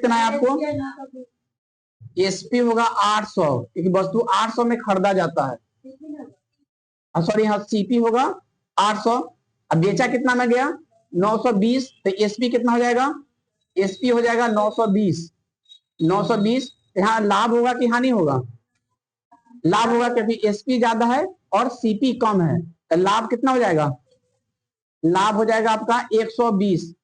कितना है आपको? एसपी होगा 800, क्योंकि वस्तु 800 में खरीदा जाता है। सॉरी, हाँ, सीपी होगा 800। अब बेचा कितना में गया? 920। तो एसपी कितना हो जाएगा? एसपी हो जाएगा 920। 920 यहाँ लाभ होगा कि हानि होगा? लाभ होगा, क्योंकि एसपी ज्यादा है और सीपी कम है। तो लाभ कितना हो जाएगा? लाभ हो जाएगा आपका 120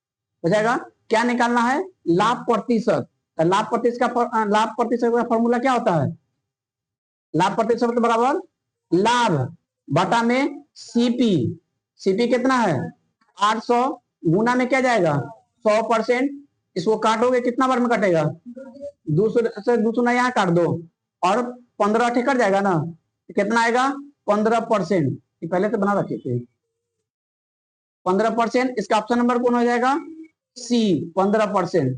हो जाएगा। क्या निकालना है? लाभ प्रतिशत। तो लाभ प्रतिशत का फॉर्मूला क्या होता है? लाभ प्रतिशत बराबर लाभ बटा में सीपी। सीपी कितना है? 800 गुना में क्या जाएगा? 100%। इसको काटोगे कितना बार में कटेगा? 200 से 200 ना यहाँ काट दो और 15 कट जाएगा ना, तो कितना आएगा? 15%। पहले से बना रखे थे 15%। इसका ऑप्शन नंबर कौन हो जाएगा? सी, 15%।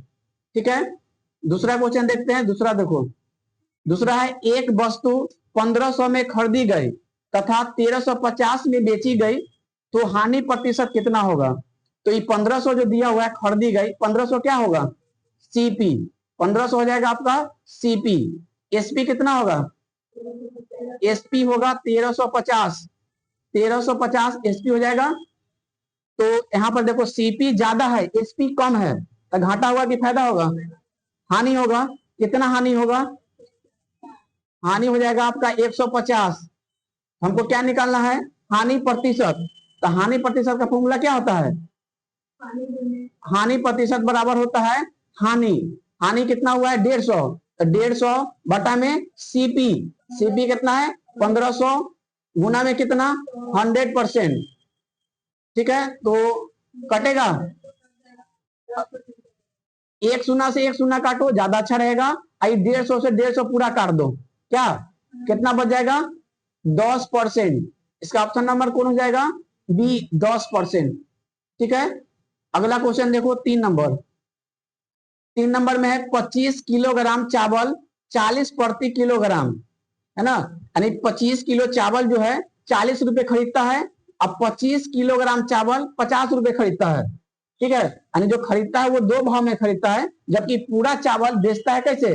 ठीक है, दूसरा क्वेश्चन देखते हैं। दूसरा देखो, दूसरा है एक वस्तु 1500 में खरीदी गई तथा 1350 में बेची गई, तो हानि प्रतिशत कितना होगा? तो ये 1500 जो दिया हुआ है खरीदी गई, 1500 क्या होगा? सीपी। 1500 हो जाएगा आपका सीपी। एसपी कितना होगा? एसपी होगा 1350। 1350 एसपी हो जाएगा। तो यहां पर देखो सीपी ज्यादा है, एसपी कम है, तो घाटा होगा कि फायदा होगा? हानि होगा। कितना हानि होगा? हानि हो जाएगा आपका 150। हमको क्या निकालना है? हानि प्रतिशत। तो हानि प्रतिशत का फॉर्मूला क्या होता है? हानि प्रतिशत बराबर होता है हानि। हानि कितना हुआ है? 150। तो 150 बटा में सीपी। सीपी कितना है? 1500 गुना में कितना? 100%। ठीक है, तो कटेगा। एक शून्य से एक शून्य काटो, ज्यादा अच्छा रहेगा। 150 से 150 पूरा काट दो, क्या कितना बच जाएगा? 10%। इसका ऑप्शन नंबर कौन हो जाएगा? बी, 10%। ठीक है, अगला क्वेश्चन देखो, 3 नंबर। 3 नंबर में है 25 किलोग्राम चावल 40 प्रति किलोग्राम, है ना। यानी 25 किलो चावल जो है 40 रुपए खरीदता है, अब 25 किलोग्राम चावल 50 रुपए खरीदता है। ठीक है, यानी जो खरीदता है वो 2 भाव में खरीदता है, जबकि पूरा चावल बेचता है कैसे?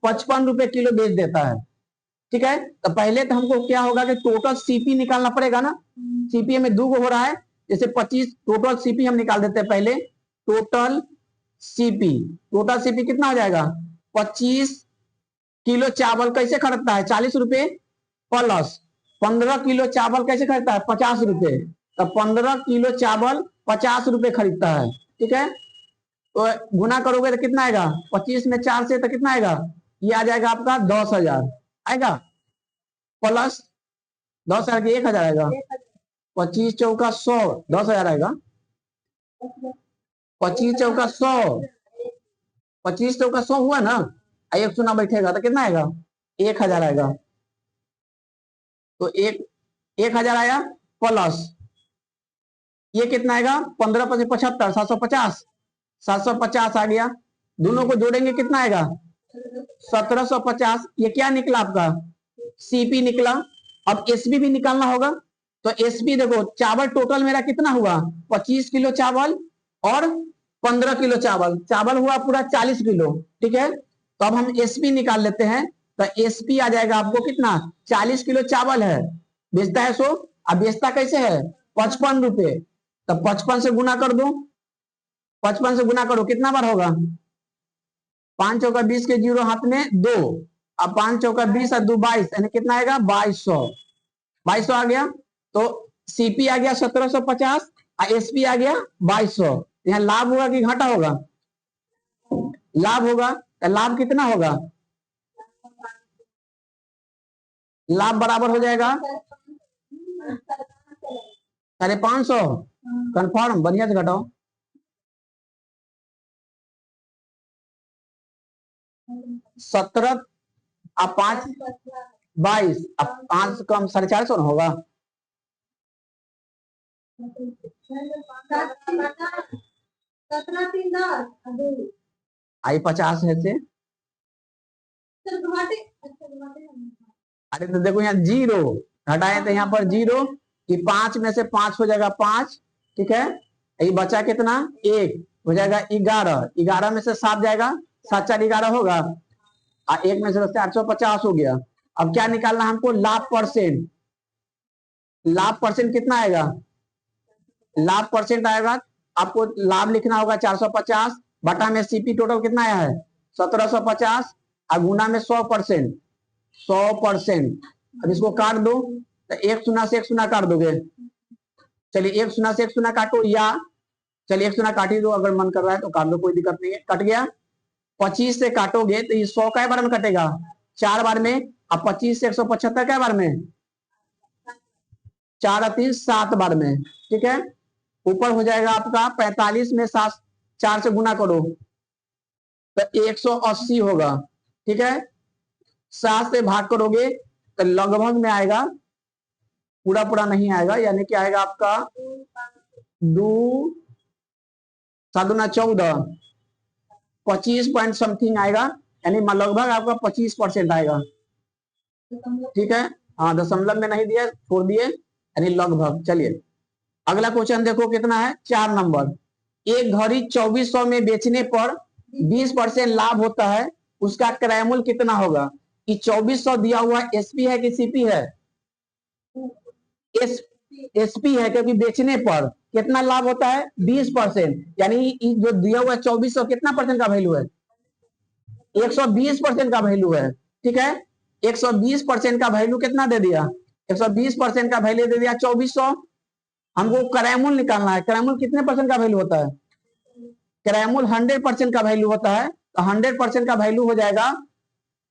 55 रुपए किलो बेच देता है। ठीक है, तो पहले तो हमको क्या होगा कि टोटल सीपी निकालना पड़ेगा ना। सीपी में 2 हो रहा है, जैसे 25 टोटल सीपी हम निकाल देते हैं पहले। टोटल सीपी, टोटल सीपी कितना हो जाएगा? 25 किलो चावल कैसे खरीदता है? 40 रुपए प्लस 15 किलो चावल कैसे खरीदता है? 50 रुपए। तो 15 किलो चावल 50 रुपए खरीदता है। ठीक है, तो गुना करोगे तो कितना आएगा? 25 में 4 से तो कितना आएगा? ये आ जाएगा आपका 10,000 आएगा, प्लस 10,000 की 1,000 आएगा। 25 चौका 100, 10,000 आएगा। 25 चौका 100, 25 चौका 100 हुआ ना, एक शून्य बैठेगा तो कितना आएगा? 1,000 आएगा। तो 1,000 आया, प्लस ये कितना आएगा? 15 × 75, 750। 750 आ गया। दोनों को जोड़ेंगे कितना आएगा? 1750। ये क्या निकला आपका? सीपी निकला। अब एसपी भी निकालना होगा। तो एसपी देखो, चावल टोटल मेरा कितना हुआ? 25 किलो चावल और 15 किलो चावल, चावल हुआ पूरा 40 किलो। ठीक है, तो अब हम एसपी निकाल लेते हैं। तो एसपी आ जाएगा आपको कितना? 40 किलो चावल है, बेचता है 100। अब बेचता कैसे है? 55 रुपए। तो 55 से गुना कर दो, 55 से गुना करो, कितना बार होगा? 5 चौका 20 के 0 हाथ में 2। अब 5 चौका 20 और 2 22, यानी कितना आएगा? 2200। 2200 आ गया। तो सीपी आ गया 1750 और एसपी आ गया 2200। यहाँ लाभ होगा कि घाटा होगा? लाभ होगा। तो लाभ कितना होगा? लाभ बराबर हो जाएगा 550। कंफर्म, बढ़िया से घटाओ। 17 अब 5 22, अब 5 कम 450 ना होगा। आई 50 है से। अरे तो देखो यहाँ 0 हटाए तो यहाँ पर 0 कि 5 में से 5 हो जाएगा 5। ठीक है, ये बचा कितना? 1 हो जाएगा 11। 11 में से 7 जाएगा 7 4 11 होगा, एक में से 450 हो गया। अब क्या निकालना हमको, लाभ परसेंट। लाभ परसेंट कितना आएगा, लाभ परसेंट आएगा, आपको लाभ लिखना होगा 450 बटा में सीपी टोटल कितना आया है 1750 और गुना में 100%। 100%। अब इसको काट दो, तो एक शून्य से एक शून्य काट दोगे। चलिए एक शून्य से एक शून्य काटो, या चलिए एक शून्य काट ही दो, अगर मन कर रहा है तो काट दो, कोई दिक्कत नहीं है। कट गया। 25 से काटोगे तो ये 100 कै बार में कटेगा, 4 बार में। अब 25 से 175 कै बार में, 4 और 3 7 बार में। ठीक है, ऊपर हो जाएगा आपका 45 में 7 4 से गुना करो तो 180 होगा। ठीक है, 7 से भाग करोगे तो लगभग में आएगा, पूरा पूरा नहीं आएगा, यानी कि आएगा आपका 2 7 दूना 14, 25 पॉइंट समथिंग आएगा, यानी लगभग आपका 25% आएगा। ठीक है, हाँ दशमलव में नहीं दिया, छोड़ दिए, यानी लगभग। चलिए अगला क्वेश्चन देखो कितना है, 4 नंबर। एक घड़ी 2400 में बेचने पर 20% लाभ होता है, उसका क्रय मूल्य कितना होगा। कि 2400 दिया हुआ एसपी है कि सीपी है, एसपी है, क्योंकि बेचने पर कितना लाभ होता है 20%, यानी जो दिया हुआ 2400 कितना परसेंट का वैल्यू है, 120% का वैल्यू है। ठीक है, 120% का वैल्यू कितना दे दिया, 120% का वैल्यू दे दिया 2400। हमको क्रय मूल्य निकालना है, क्रय मूल्य कितने परसेंट का वैल्यू होता है, क्रय मूल्य 100% का वैल्यू होता है, तो 100% का वैल्यू हो जाएगा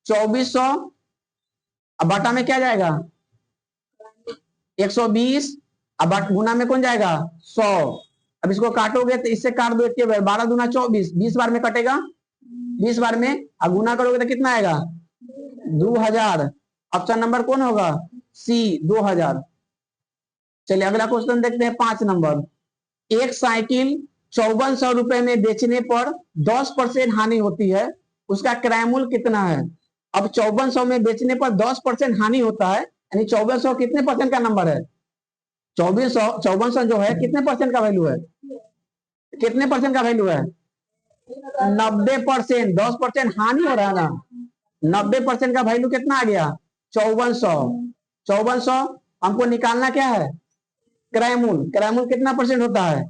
2400, अब बटा में क्या जाएगा 120, अब गुना में कौन जाएगा 100। अब इसको काटोगे तो इससे काट दो, 12 दूना 24, 20 बार में कटेगा, 20 बार में, अब गुना करोगे तो कितना आएगा 2000। ऑप्शन नंबर कौन होगा, सी 2000। चलिए अगला क्वेश्चन देखते हैं 5 नंबर। एक साइकिल 5400 रुपए में बेचने पर 10% हानि होती है, उसका क्रय मूल्य कितना है। अब 5400 में बेचने पर 10% हानि होता है, यानी 5400 कितने परसेंट का नंबर है, 5400 जो है कितने परसेंट का वैल्यू है, कितने परसेंट का वैल्यू है 90%। 10% हानि हो रहा है ना, 90% का वैल्यू कितना आ गया 5400। 5400 हमको निकालना क्या है, क्रय मूल्य। क्रय मूल्य कितना परसेंट होता है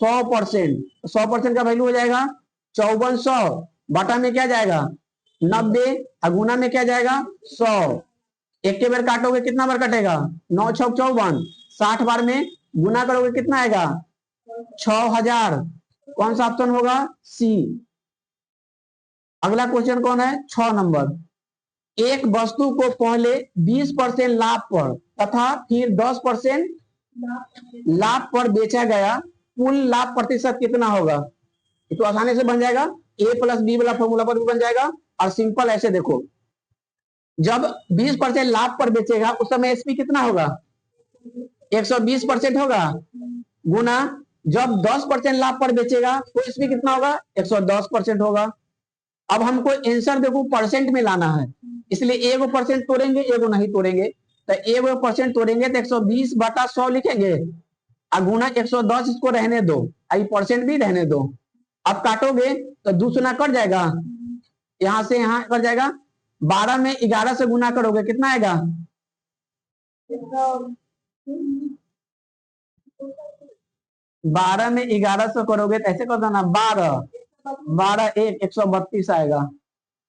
100%। 100% का वैल्यू हो जाएगा 5400 बटा में क्या जाएगा 90, गुना में क्या जाएगा 100। एक के बार काटोगे कितना बार कटेगा 9 6 54, 60 बार में गुना करोगे कितना आएगा 6000। कौन सा ऑप्शन होगा, सी। अगला क्वेश्चन कौन है 6 नंबर। एक वस्तु को पहले 20% लाभ पर तथा फिर 10% लाभ पर बेचा गया, कुल लाभ प्रतिशत कितना होगा। ये तो आसानी से बन जाएगा, ए प्लस बी वाला फॉर्मूला पर भी बन जाएगा। और सिंपल ऐसे देखो, जब 20% लाभ पर बेचेगा उस समय एसपी कितना होगा 120% होगा, गुना जब 10% लाभ पर बेचेगा तो एसपी कितना होगा 110% होगा। अब हमको आंसर देखो परसेंट में लाना है, इसलिए एगो परसेंट तोड़ेंगे एगो नहीं तोड़ेंगे, तो एगो परसेंट तोड़ेंगे तो 120 बटा 100 लिखेंगे, और गुना 110 इसको रहने दो, आई परसेंट भी रहने दो। अब काटोगे तो 2 गुना कट जाएगा, यहां से यहां कट जाएगा, 12 में 11 से गुना करोगे कितना आएगा 12 में 11 से करोगे तो ऐसे कर देना 12 1 132 आएगा।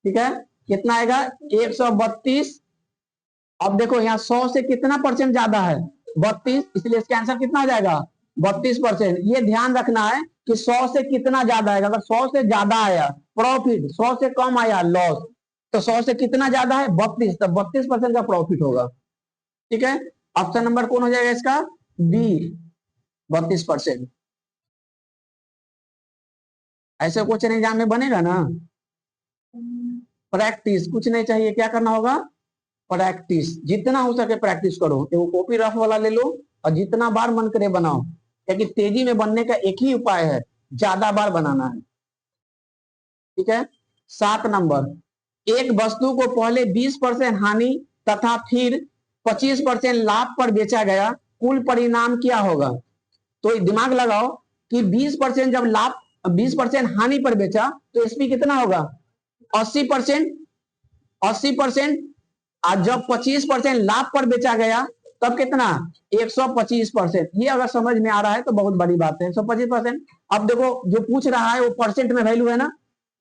ठीक है, कितना आएगा 132। अब देखो यहाँ 100 से कितना परसेंट ज्यादा है 32, इसलिए इसका आंसर कितना हो जाएगा 32%। ये ध्यान रखना है कि 100 से कितना ज्यादा आएगा, अगर 100 से ज्यादा आया प्रॉफिट, 100 से कम आया लॉस, तो 100 से कितना ज्यादा है 32, तो 32% का प्रॉफिट होगा। ठीक है, ऑप्शन नंबर कौन हो जाएगा इसका, बी 32%। ऐसे क्वेश्चन एग्जाम में बनेगा ना, प्रैक्टिस कुछ नहीं चाहिए, क्या करना होगा प्रैक्टिस, जितना हो सके प्रैक्टिस करो। वो कॉपी रफ वाला ले लो और जितना बार मन करे बनाओ, क्योंकि तेजी में बनने का एक ही उपाय है, ज्यादा बार बनाना है। ठीक है, 7 नंबर। एक वस्तु को पहले 20% हानि तथा फिर 25% लाभ पर बेचा गया, कुल परिणाम क्या होगा। तो दिमाग लगाओ कि 20% जब लाभ 20% हानि पर बेचा तो एसपी कितना होगा 80%, 80%। आज जब 25% लाभ पर बेचा गया तब कितना, 125%। ये अगर समझ में आ रहा है तो बहुत बड़ी बात है, 125%। अब देखो जो पूछ रहा है वो परसेंट में वैल्यू है ना,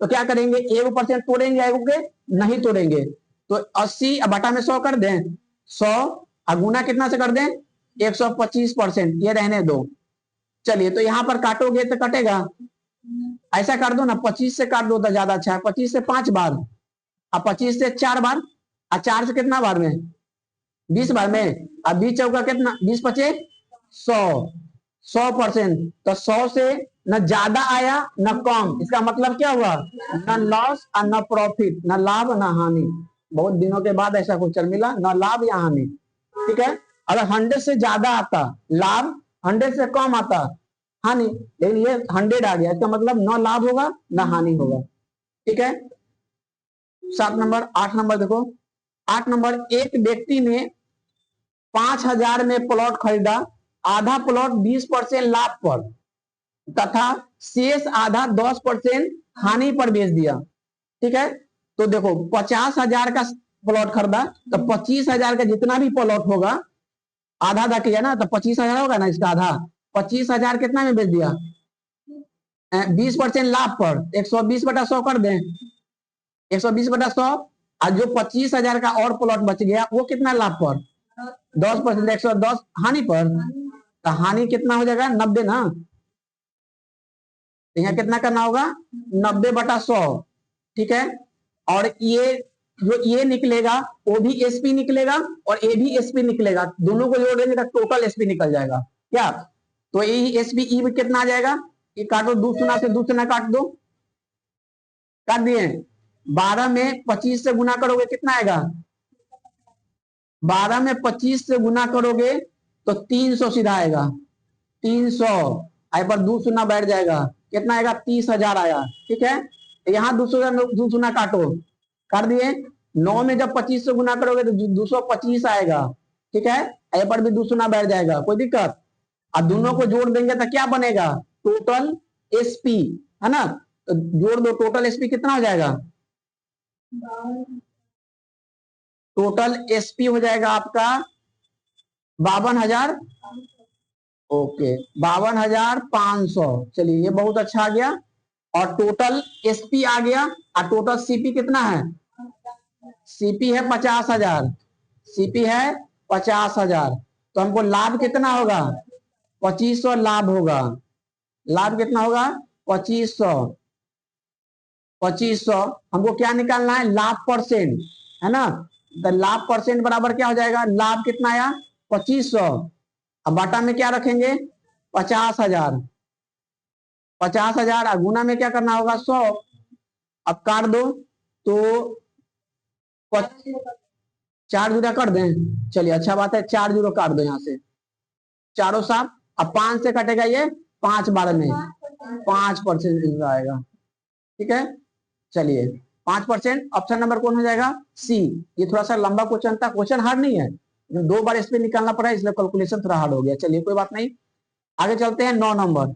तो क्या करेंगे, 1% तोड़ेंगे, एगो के नहीं तोड़ेंगे, तो 80 बटा में 100 कर दें, 100 गुना कितना से कर दें, 125%, ये रहने दो। चलिए तो यहां पर काटोगे तो कटेगा, ऐसा कर दो ना, 25 से काट दो तो ज्यादा अच्छा है, 25 से 5 बार, अब 25 से 4 बार, और 4 से कितना बार में, 20 बार में, अब 20 चौका कितना, 20 पचे 100, 100%। तो 100 से न ज्यादा आया न कम, इसका मतलब क्या हुआ, न लॉस और न प्रॉफिट, न लाभ न हानि। बहुत दिनों के बाद ऐसा क्वेश्चन मिला, न लाभ या हानि। ठीक है, अगर 100 से ज्यादा आता लाभ, 100 से कम आता हानि, लेकिन ये 100 आ गया, इसका मतलब न लाभ होगा न हानि होगा। ठीक है, 7 नंबर। 8 नंबर देखो, 8 नंबर, एक व्यक्ति ने 5,000 में प्लॉट खरीदा, आधा प्लॉट 20% लाभ पर तथा शेष आधा 10% हानि पर बेच दिया। ठीक है, तो देखो 50,000 का प्लॉट खरीदा, तो 25,000 का जितना भी प्लॉट होगा, आधा आधा किया ना, तो 25,000 होगा ना, इसका आधा 25,000 कितना में बेच दिया, 20% लाभ पर, 120/100 कर दें, 120/100। और जो 25,000 का और प्लॉट बच गया वो कितना लाभ पर, 10%, 110 हानि पर, तो हानि कितना हो जाएगा, 90 ना, तो यहाँ कितना करना होगा, 90/100। ठीक है, और ये जो ये निकलेगा वो भी एसपी निकलेगा और ये भी एसपी निकलेगा, दोनों को जोड़ देंगे तो टोटल एसपी निकल जाएगा क्या, तो ये एसपी ई कितना आ जाएगा, ये काटो, 2 शून्य से 2 शून्य काट दो, काट दिए। 12 में 25 से गुना करोगे कितना आएगा, 12 में 25 से गुना करोगे तो 300 सीधा आएगा, 300 आई पर 2 शून्य बैठ जाएगा, कितना आएगा, 30,000 आया। ठीक है, यहाँ 200 शून्य काटो, कर दिए। 9 में जब 25 से गुना करोगे तो 225 आएगा। ठीक है, यहाँ पर भी 2 शून्य बैठ जाएगा, कोई दिक्कत। अब दोनों को जोड़ देंगे तो क्या बनेगा, टोटल एसपी, है ना, तो जोड़ दो, टोटल एसपी कितना हो जाएगा, टोटल एसपी हो जाएगा आपका 52,000। ओके, 52,500। चलिए ये बहुत अच्छा आ गया, और टोटल एसपी आ गया, और टोटल सीपी कितना है, सीपी है 50,000, सीपी है 50,000, तो हमको लाभ कितना होगा, 2500 लाभ होगा, लाभ कितना होगा, 2500, 2500। हमको क्या निकालना है, लाभ परसेंट, है ना, तो लाभ परसेंट बराबर क्या हो जाएगा, लाभ कितना आया 2500, अब बाटा में क्या रखेंगे, 50,000, 50,000 गुना में क्या करना होगा, 100। अब काट दो तो 4 जीरो कर दें, चलिए अच्छा बात है, 4 जीरो काट दो यहाँ से, चारों साफ। अब 5 से कटेगा ये, 5 बार में 5% आएगा। ठीक है, चलिए 5%, ऑप्शन नंबर कौन हो जाएगा, सी। ये थोड़ा सा लंबा क्वेश्चन था, क्वेश्चन हार्ड नहीं है, 2 बार इस पे निकालना पड़ा इसलिए कैलकुलेशन थोड़ा हार्ड हो गया। चलिए कोई बात नहीं, आगे चलते हैं। 9 नंबर,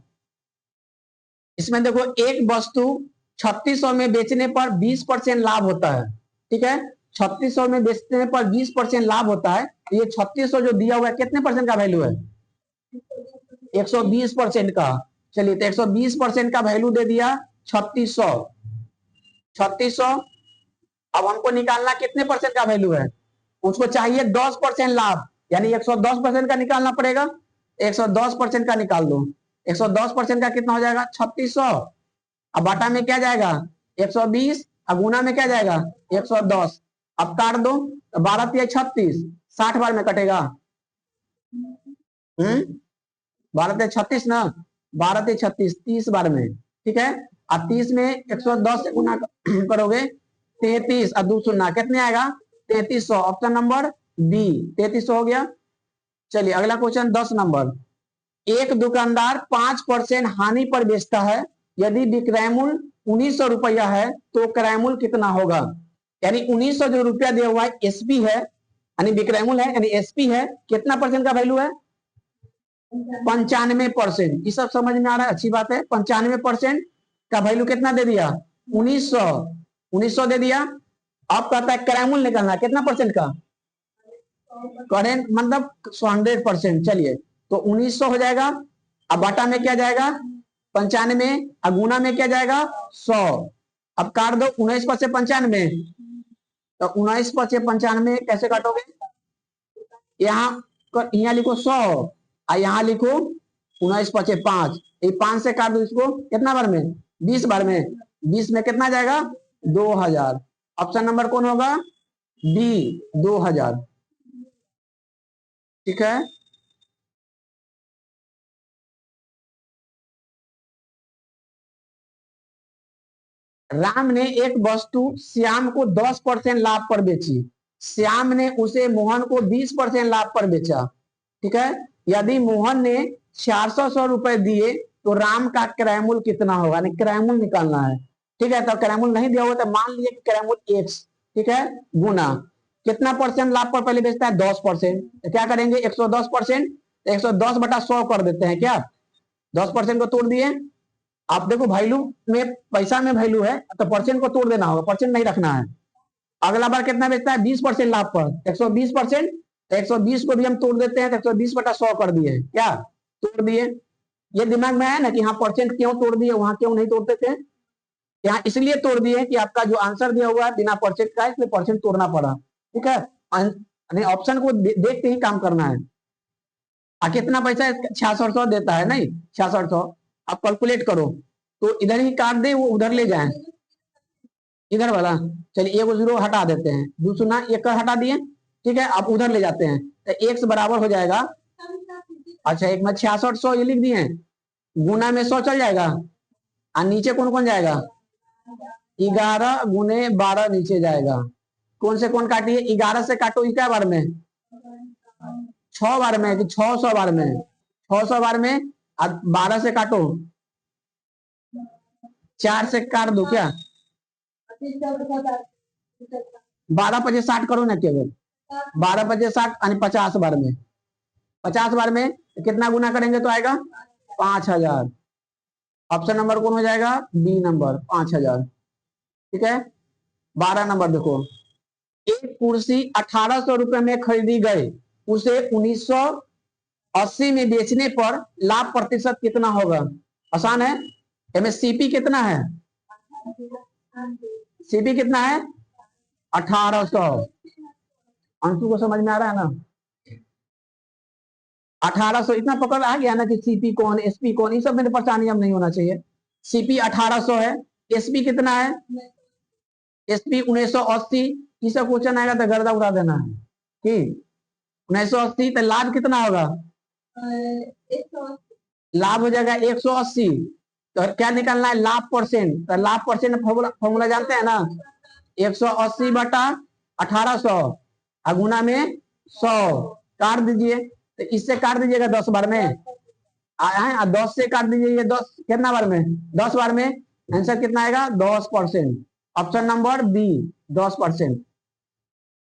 इसमें देखो एक वस्तु 3600 में बेचने पर 20% लाभ होता है। ठीक है, 3600 में बेचने पर 20% लाभ होता है, तो ये 3600 जो दिया हुआ है कितने परसेंट का वैल्यू है, 120% का। चलिए तो 120% का वैल्यू दे दिया 3600, 3600। अब हमको निकालना कितने परसेंट का वैल्यू है, उसको चाहिए 10% लाभ, यानी 110% का निकालना पड़ेगा, 110% का निकाल दो, 110% का कितना हो जाएगा 3600, अब बाटा में क्या जाएगा 120, अब गुना में क्या जाएगा 110। अब काट दो, 12 तिया 36, 60 बार में कटेगा, 12 तिया 36 ना, 12 तिया 36, 30 बार में। ठीक है, अब 30 में 110 से गुना करोगे 33, और 2 शून्य कितने आएगा 3300, ऑप्शन नंबर बी 3300 हो गया। चलिए अगला क्वेश्चन 10 नंबर, एक दुकानदार 5% हानि पर बेचता है, यदि विक्रय मूल्य 1900 रुपया है तो क्रय मूल्य कितना होगा, यानी 1900 जो रुपया दिया हुआ है एसपी है, यानी विक्रय मूल्य है, यानी एसपी है, कितना परसेंट का वैल्यू है 95%। ये सब समझ में आ रहा है, अच्छी बात है। 95% का वैल्यू कितना दे दिया 1900, 1900 दे दिया। अब कहता है कैरेमुल निकालना है, कितना परसेंट का? करेंट मतलब 100%। चलिए, तो 1900 हो जाएगा। अब बटा में क्या जाएगा? 95। अब गुना में क्या जाएगा? 100। अब काट दो 19 से 95। तो 19 से 95 कैसे काटोगे? यहाँ यहाँ लिखो 100 और यहाँ लिखो 19 × 5। ये 5 से काट दो इसको, कितना बार में? 20 बार में। 20 में कितना जाएगा? 2000। ऑप्शन नंबर कौन होगा? बी, 2000। ठीक है। राम ने एक वस्तु श्याम को 10% लाभ पर बेची। श्याम ने उसे मोहन को 20% लाभ पर बेचा। ठीक है। यदि मोहन ने 400 रुपए दिए तो राम का क्रय मूल्य कितना होगा? क्रय मूल्य निकालना है। ठीक है। तो क्रय मूल्य नहीं दिया हुआ तो मान लिए कि क्रय मूल्य x, ठीक है, गुना कितना परसेंट लाभ पर पहले बेचता है? 10%। तो क्या करेंगे? 110%। 110 बटा 100 कर देते हैं क्या? 10% को तोड़ दिए। आप देखो वैल्यू में, पैसा में वैल्यू है तो परसेंट को तोड़ देना होगा, परसेंट नहीं रखना है। अगला बार कितना बेचता है? 20% लाभ पर, 120%। 120 को भी हम तोड़ देते हैं तो 120 बटा 100 कर दिए, क्या तोड़ दिए। ये दिमाग में आया ना कि हाँ परसेंट क्यों तोड़ दिए, वहां क्यों नहीं तोड़ते थे? यहाँ इसलिए तोड़ दिए कि आपका जो आंसर दिया हुआ है बिना परसेंट का, इसलिए परसेंट तोड़ना पड़ा। ठीक है। ऑप्शन को देख के ही काम करना है। कितना पैसा? 6600 देता है, नहीं 6600। आप कैलकुलेट करो तो इधर ही काट दे, वो उधर ले जाए, इधर वाला। चलिए एक जीरो हटा देते हैं, दूसरा एक हटा दिए। ठीक है। आप उधर ले जाते हैं तो एक से बराबर हो जाएगा। अच्छा, एक में 6600 ये लिख दिए, गुना में 100 चल जाएगा। और नीचे कौन कौन जाएगा? 11 गुने 12 नीचे जाएगा। कौन से कौन काटिए? 11 से काटो क्या बार में? 6 बार में कि 600 बार में? 600 बार में। और 12 से काटो, 4 से काट दो क्या? 12 × 5 = 60 करो ना केवल। 12 × 5 = 60 यानी 50 बार में। 50 बार में कितना गुना करेंगे तो आएगा? 5000। ऑप्शन नंबर कौन हो जाएगा? B number, 5000। ठीक है। 12 नंबर देखो, एक कुर्सी 1800 रुपए में खरीदी गई, उसे 1980 में बेचने पर लाभ प्रतिशत कितना होगा? आसान है। सीपी कितना है? सीपी कितना है? 1800। अंशु को समझ में आ रहा है ना? 1800 इतना पकड़ आ गया ना कि सीपी कौन, एसपी कौन, ये सब में परेशानी हम नहीं होना चाहिए। सीपी 1800 है। एसपी कितना है? एसपी 1980। ये सब क्वेश्चन आएगा तो गर्दा उड़ा देना है कि 1980। तो लाभ कितना होगा? लाभ हो जाएगा 180। तो क्या निकालना है? लाभ परसेंट। तो लाभ परसेंट फॉर्मूला जानते हैं ना? 180 बटा 1800 गुना में 100। काट दीजिए, तो इससे काट दीजिएगा 10 बार में। 10 से काट दीजिए, 10 कितना बार में? 10 बार में। आंसर कितना आएगा? 10%। Option number B, 10%।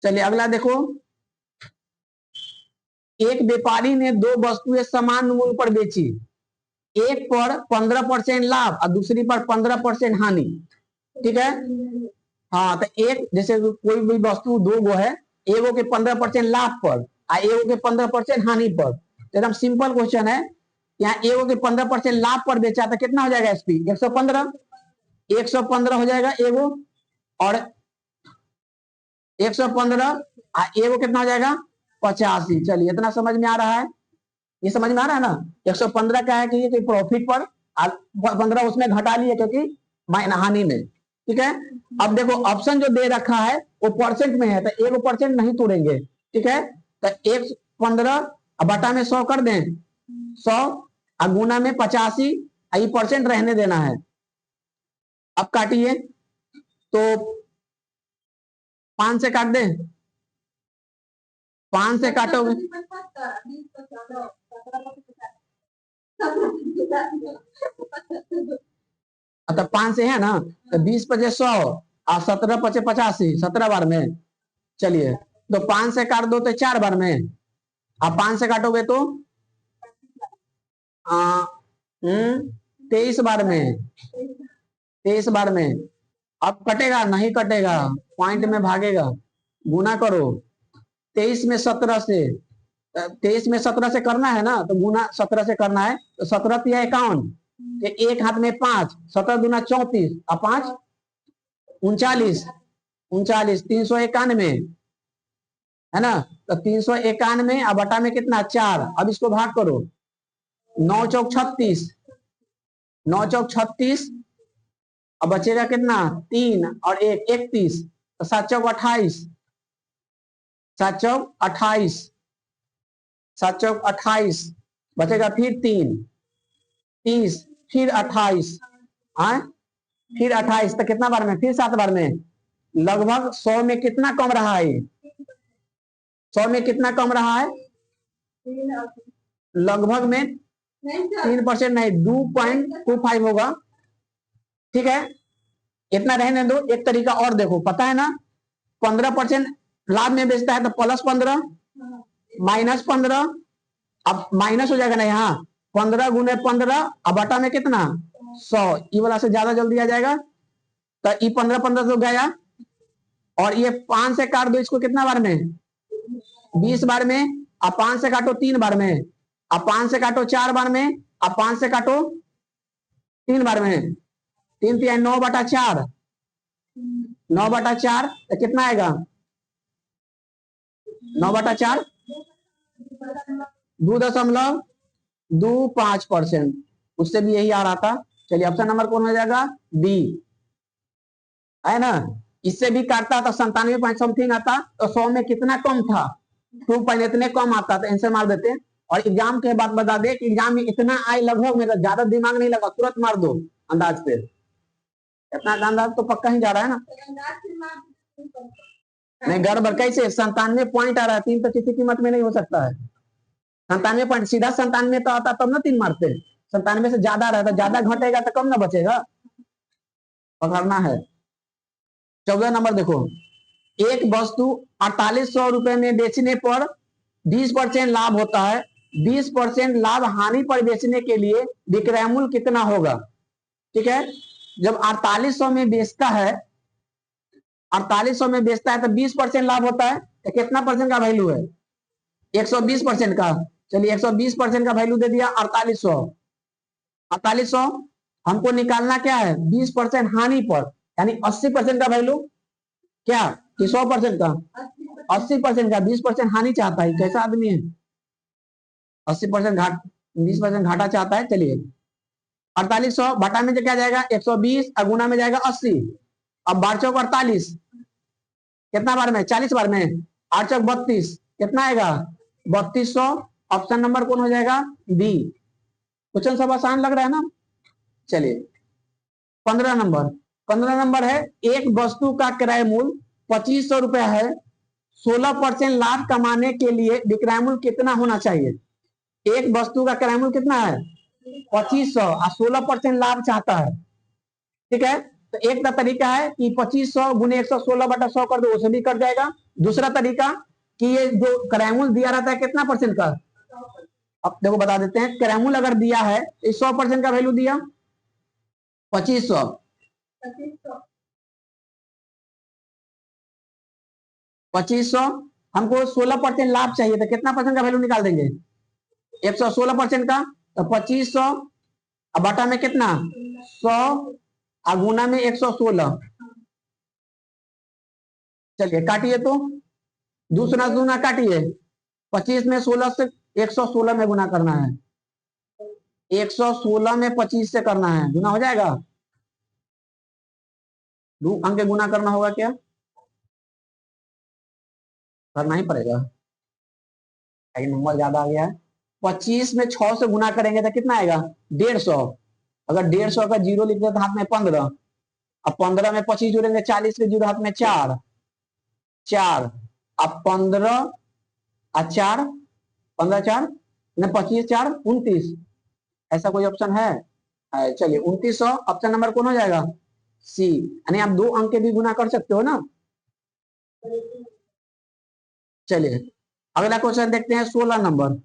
चलिए अगला देखो, एक व्यापारी ने दो वस्तुएं समान मूल्य पर बेची। एक पर 15% लाभ और दूसरी पर 15% हानि। ठीक है। हाँ, तो एक जैसे कोई भी वस्तु दो गो है, एगो के 15% लाभ पर और एगो के 15% हानि पर। तो एकदम सिंपल क्वेश्चन है। यहाँ एगो के 15% लाभ पर बेचा तो कितना हो जाएगा? एसपी 115। 115 हो जाएगा एगो, और 115 एगो कितना हो जाएगा? 85। चलिए इतना समझ में आ रहा है? ये समझ में आ रहा है ना? 115 क्या है कि प्रॉफिट पर, 15 उसमें घटा लिए क्योंकि हानि में। ठीक है। अब देखो ऑप्शन जो दे रखा है वो परसेंट में है, तो 1% नहीं तोड़ेंगे। ठीक है। तो 115 बटा में 100 कर दें, 100 गुना में 85, ये परसेंट रहने देना है। अब काटिए तो 5 से काट दें, 5 से काटोगे तो 5 से है ना, तो 20 × 5 = 100 और 17 × 5 = 85, 17 बार में। चलिए तो 5 से काट दो तो 4 बार में। आप 5 से काटोगे तो 23 बार में, 23 बार में। अब कटेगा नहीं कटेगा, पॉइंट में भागेगा, गुना करो 23 में 17 से, 23 में 17 से करना है ना, तो गुना 17 से करना है, तो 17 तिया 51, एक हाथ में 5, 17 दूना 34 और 5 39, 39 391 है ना, तो 391 अब बटा में कितना 4, अब इसको भाग करो 9 चौक 36, 9 चौक 36, अब बचेगा कितना 3 और 1 31, तो 7 चौक 28, 7 चौक 28, 7 चौक 28, बचेगा फिर 3 30, फिर 28, फिर 28, तो कितना बार में, फिर 7 बार में, लगभग 100 में कितना कम रहा है, 100 में कितना कम रहा है, लगभग में 3% नहीं 2.25 होगा। ठीक है, इतना रहने दो। एक तरीका और देखो, पता है ना 15% लाभ में बेचता है तो +15 -15, अब माइनस हो जाएगा ना यहाँ, 15 गुने 15 अब बटा में कितना 100, ई वाला से ज्यादा जल्दी आ जाएगा, तो ई 15 तो गया, और ये 5 से काट दो इसको कितना बार में 20 बार में, अब 5 से काटो 3 बार में, अब 5 से काटो 4 बार में, अब 5 से काटो 3 बार में, 3 तिया 9/4, 9/4 तो कितना आएगा 9/4 2.25%, उससे भी यही आ रहा था। चलिए ऑप्शन नंबर कौन हो जाएगा बी, है ना। इससे भी काटता तो 97 समथिंग आता, तो 100 में कितना कम था 2 इतने कम आता, तो आंसर मार देते। और एग्जाम के बाद बता दे कि एग्जाम में इतना आए लगभग, मेरा ज्यादा दिमाग नहीं लगा, तुरंत मार दो अंदाज पे, इतना अंदाज तो पक्का ही जा रहा है ना। नहीं गड़बड़ कैसे, 97 पॉइंट आ रहा है, 3 तो किसी कीमत में नहीं हो सकता है। 97 पॉइंट सीधा 97 तो आता तब ना 3 मारते, 97 से ज्यादा रहता, ज्यादा घटेगा तो कम ना बचेगा, पकड़ना है। 14 नंबर देखो, एक वस्तु 4800 रुपए में बेचने पर 20% लाभ होता है, 20% लाभ हानि पर बेचने के लिए विक्रय मूल्य कितना होगा। ठीक है, जब 4800 में बेचता है, 4800 में बेचता है तो 20% लाभ होता है, तो कितना परसेंट का वैल्यू है 120% का। चलिए 120% का वैल्यू दे दिया 4800, 4800 हमको निकालना क्या है 20% हानि पर, यानी 80% का वैल्यू क्या कि 100% का 80% का, 20% हानि चाहता है, कैसा आदमी है 80% घाट 20% घाटा चाहता है। चलिए 4800 बटा में क्या जाएगा 120, गुना में जाएगा 80, अब 12 चौक 48 कितना बार में 40 बार में, 8 चौक 32 कितना आएगा 3200, ऑप्शन नंबर कौन हो जाएगा बी। क्वेश्चन सब आसान लग रहा है ना। चलिए 15 नंबर, 15 नंबर है, एक वस्तु का क्रय मूल्य 2500 रुपए है, 16% लाभ कमाने के लिए विक्रय मूल्य कितना होना चाहिए। एक वस्तु का क्रय मूल्य कितना है 2500 और 16% लाभ चाहता है। ठीक है, तो एक तरीका है कि 2500 गुने 116/100 कर दो, उसे भी कर जाएगा। दूसरा तरीका कि ये जो क्रय मूल्य दिया रहता है कितना परसेंट का, अब देखो बता देते हैं, क्रय मूल्य अगर दिया है 100% का वैल्यू दिया 2500, 2500 हमको 16% लाभ चाहिए, तो कितना परसेंट का वैल्यू निकाल देंगे 116% का, तो 2500 अब बटा में कितना 100 और गुना में 116। चलिए काटिए, तो दूसरा गुना काटिए, 25 में 16 से 116 में गुना करना है, 116 में 25 से करना है, गुना हो जाएगा, 2 अंक गुना करना होगा क्या, करना ही पड़ेगा, नंबर ज्यादा आ गया है। 25 में 6 से गुना करेंगे तो कितना आएगा 150, अगर 150 का जीरो लिख दे तो हाथ में 15, अब 15 में 25 जोड़ेंगे 40 के जीरो हाथ में 4, 4 अब 15 और 4 15 4 न 25 4 29, ऐसा कोई ऑप्शन है। चलिए 2900, ऑप्शन नंबर कौन हो जाएगा सी, यानी आप 2 अंक के भी गुना कर सकते हो ना। चलिए अगला क्वेश्चन देखते हैं 16 नंबर।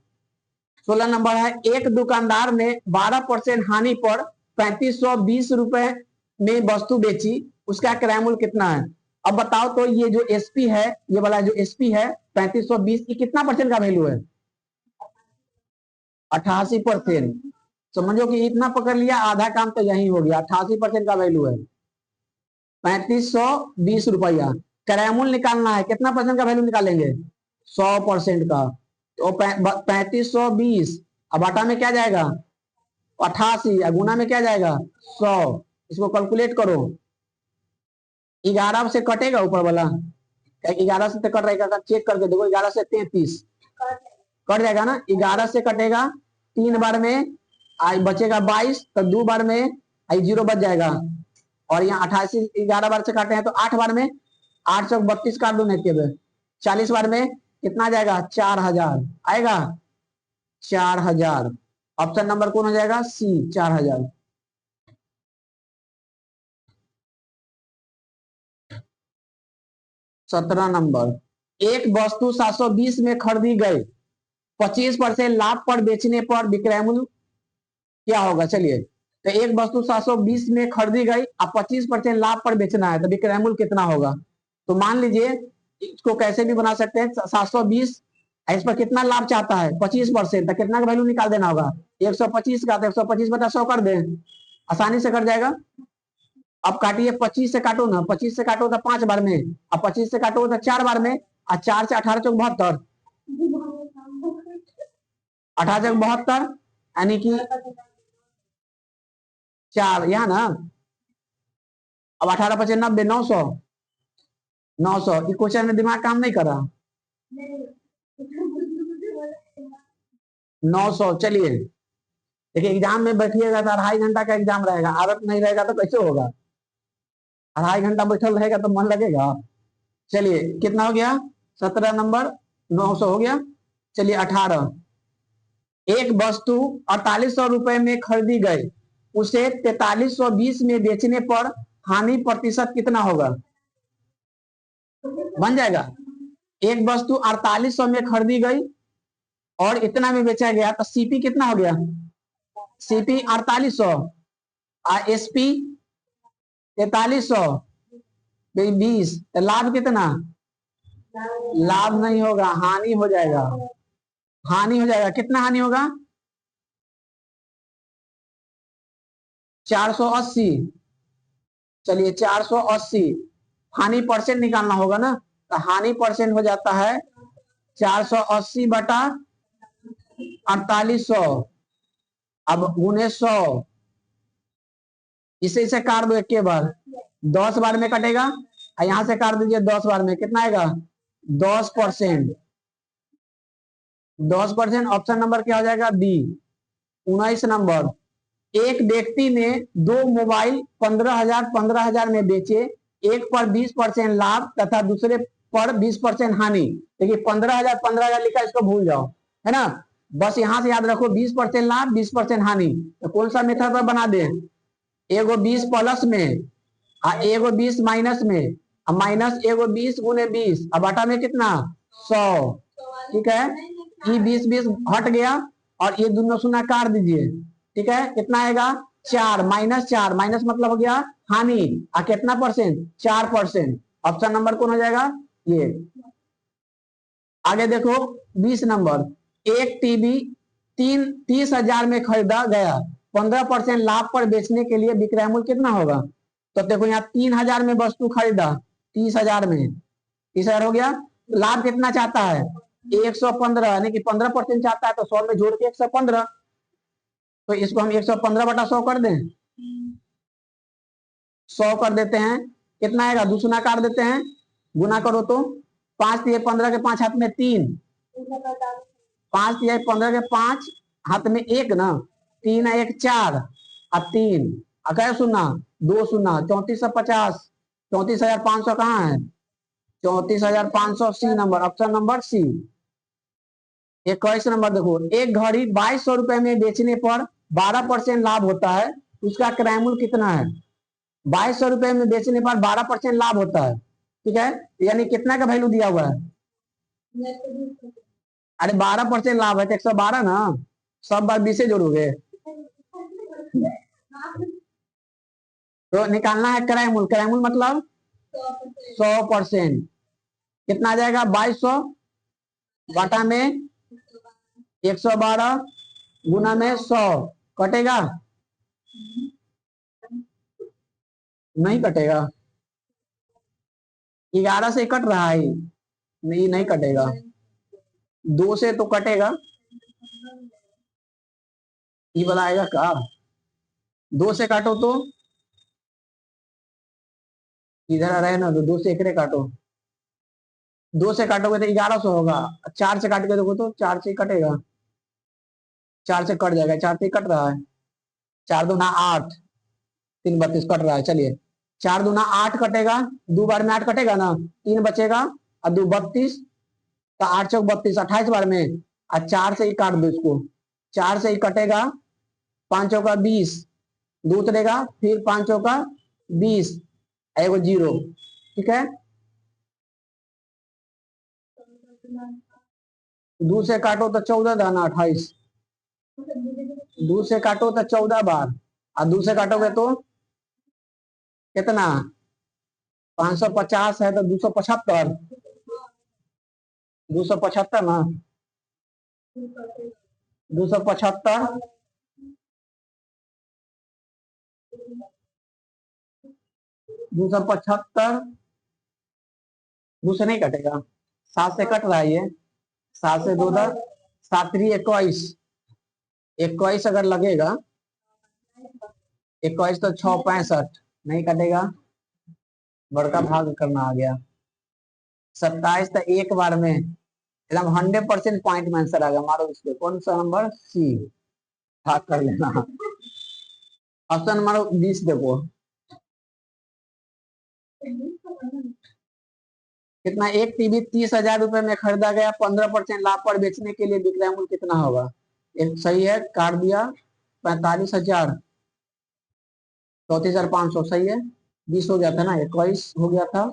16 नंबर है, एक दुकानदार ने 12% हानि पर 3520 रुपए में वस्तु बेची, उसका क्रय कितना है। अब बताओ तो ये जो एसपी है, ये वाला जो एसपी है 3520, ये कितना परसेंट का वैल्यू है? 88%। समझो कि इतना पकड़ लिया, आधा काम तो यही हो गया। 88% का वैल्यू है, 3520 रुपया। क्रय निकालना है, कितना परसेंट का वैल्यू निकालेंगे? 100% का। तो 3520, अब आटा में क्या जाएगा? 88, गुना में क्या जाएगा? 100। इसको कैलकुलेट करो। 11 से कटेगा ऊपर वाला? 11 से तो कट रहेगा, चेक करके देखो। 11 से 33 कट जाएगा ना? 11 से कटेगा 3 बार में, आई बचेगा 22, तो 2 बार में आई 0 बच जाएगा। और यहाँ 88 11 बार से काटे हैं तो 8 बार में 8 से 32 काट दो, 40 बार में कितना जाएगा? 4000 आएगा। 4000 ऑप्शन नंबर कौन हो जाएगा? सी, 4000। सत्रह नंबर, एक वस्तु 720 में खरीदी गई, 25% लाभ पर बेचने पर विक्रय मूल्य क्या होगा? चलिए, तो एक वस्तु 720 में खरीदी गई, अब 25% लाभ पर बेचना है, तो विक्रय मूल्य कितना होगा? तो मान लीजिए इसको कैसे भी बना सकते हैं, 720, इस पर कितना लाभ चाहता है? 25%, तो कितना का वैल्यू निकाल देना होगा? 125 का, तो 125/100 कर दे, आसानी से कट जाएगा। अब काटिए, 25 से काटो ना, 25 से काटो तो 5 बार में, अब 25 से काटो तो 4 बार में, और 4 से 18 चौक 72, 18 चौक 72, यानी कि 4 यहाँ ना। अब 18×5 = 90, 900, 900। क्वेश्चन में दिमाग काम नहीं कर रहा। 900। चलिए देखिए, एग्जाम में बैठिएगा तो 2.5 घंटा का एग्जाम रहेगा, आदत नहीं रहेगा तो कैसे होगा? 2.5 घंटा बैठल रहेगा तो मन लगेगा? चलिए कितना हो गया? 17 नंबर 900 हो गया। चलिए 18, एक वस्तु 4800 रुपए में खरीदी गई, उसे 4320 में बेचने पर हानि प्रतिशत कितना होगा? बन जाएगा। एक वस्तु 4800 में खरीदी गई और इतना में बेचा गया, तो सीपी कितना हो गया? सीपी 4800, एसपी 4300, 20, तो लाभ कितना? लाभ नहीं होगा, हानि हो जाएगा। हानि हो जाएगा, कितना हानि होगा? 480। चलिए 480, हानि परसेंट निकालना होगा ना, तो हानि परसेंट हो जाता है 480/4800। अब गुने 100, इसे काट दो एक के बार, 10 बार में कटेगा, यहां से काट दीजिए 10 बार में, कितना आएगा? 10%। 10%, ऑप्शन नंबर क्या हो जाएगा? बी। 19 नंबर, एक व्यक्ति ने 2 मोबाइल 15,000 में बेचे, एक पर 20% लाभ तथा दूसरे पर 20% हानि। देखिए 15,000 लिखा, इसको भूल जाओ, है ना। बस यहां से याद रखो 20% लाभ 20% हानि। तो कौन सा मेथड पर बना दे? एगो 20 प्लस में, एगो 20 माइनस में, माइनस एगो 20 गुने 20, अब आटा में कितना? 100। ठीक है, ये 20 हट गया और ये दोनों शून्य काट दीजिए। ठीक है, कितना आएगा? 4, -4, माइनस मतलब हो गया हानि, कितना परसेंट? 4%। ऑप्शन नंबर कौन हो जाएगा? ये। आगे देखो 20 नंबर, एक टीवी 30,000 में खरीदा गया, 15% लाभ पर बेचने के लिए विक्रय मूल्य कितना होगा? तो देखो यहाँ 3000 में वस्तु खरीदा, 30,000 में, 30,000 हो गया। लाभ कितना चाहता है? 115, यानी कि 15% चाहता है, तो 100 में जोड़ के 115, तो इसको हम 115/100 कर दें, 100 कर देते हैं, कितना आएगा? दूसरा काट देते हैं, गुना करो तो 5 × 15 के 5 हाथ में 3, 5 × 15 के 5 हाथ में 1 ना, 3 1 4, अब 3 अगर सुना 2 सुना 3450, 34,500 कहाँ है? 34,500 C number, option number C. 21 number देखो, एक घड़ी 2200 रुपए में बेचने पर 12% लाभ होता है, उसका क्रय मूल्य कितना है? 2200 रुपए में बेचने पर 12% लाभ होता है। ठीक है, यानी कितना का वैल्यू दिया हुआ है? अरे 12% लाभ है तो 112 ना, सब बार 20 जोड़ोगे। तो निकालना है क्रयमूल्य। क्रयमूल्य मतलब 100%। कितना आ जाएगा? 2200 बटा में 112 गुना में 100 कटेगा? नहीं कटेगा। 11 से कट रहा है? नहीं, नहीं कटेगा। 2 से तो कटेगा। ये बताएगा का? 2 से काटो तो इधर आ रहे ना, तो 2 से एकरे काटो। 2 से काटोगे तो 1100 होगा। 4 से काट के देखो तो 4 से कटेगा। 4 से कट जाएगा। 4 से कट रहा है। 4 दूना 8, 3 32 कट रहा है। चलिए 4 दूना 8 कटेगा। 2 बार में 8 कटेगा ना, 3 बचेगा और 2 32, तो 8 चौक 32, 28 बार में। और 4 से ही काट दो इसको। 4 से ही कटेगा। 5 चौका 20, 2 उतरेगा, फिर 5 चौका 20, एगो 0। ठीक है। 2 से काटो तो 14 दाना 28। 2 से काटो तो 14 बार, और 2 से काटोगे तो कितना? 550 है तो 275। 275 ना, 275, 275। 2 से नहीं कटेगा। 7 से कट रहा है ये। 7 से 2 10, 7 3 21। 21 अगर लगेगा, 21 तो 6 65, नहीं कटेगा। बड़का भाग करना आ गया। 27 तो एक बार में एकदम 100% पॉइंट में आंसर आ गया। मारो इसको। कौन सा नंबर? सी। भाग कर लेना। ऑप्शन नंबर 20 देखो कितना। एक टीवी 30,000 रुपए में खरीदा गया। 15% लाभ पर बेचने के लिए विक्रय मूल्य कितना होगा? एक सही है, काट दिया। 45,000, 34,500 सही है। 20 हो गया था ना, 21 हो गया था।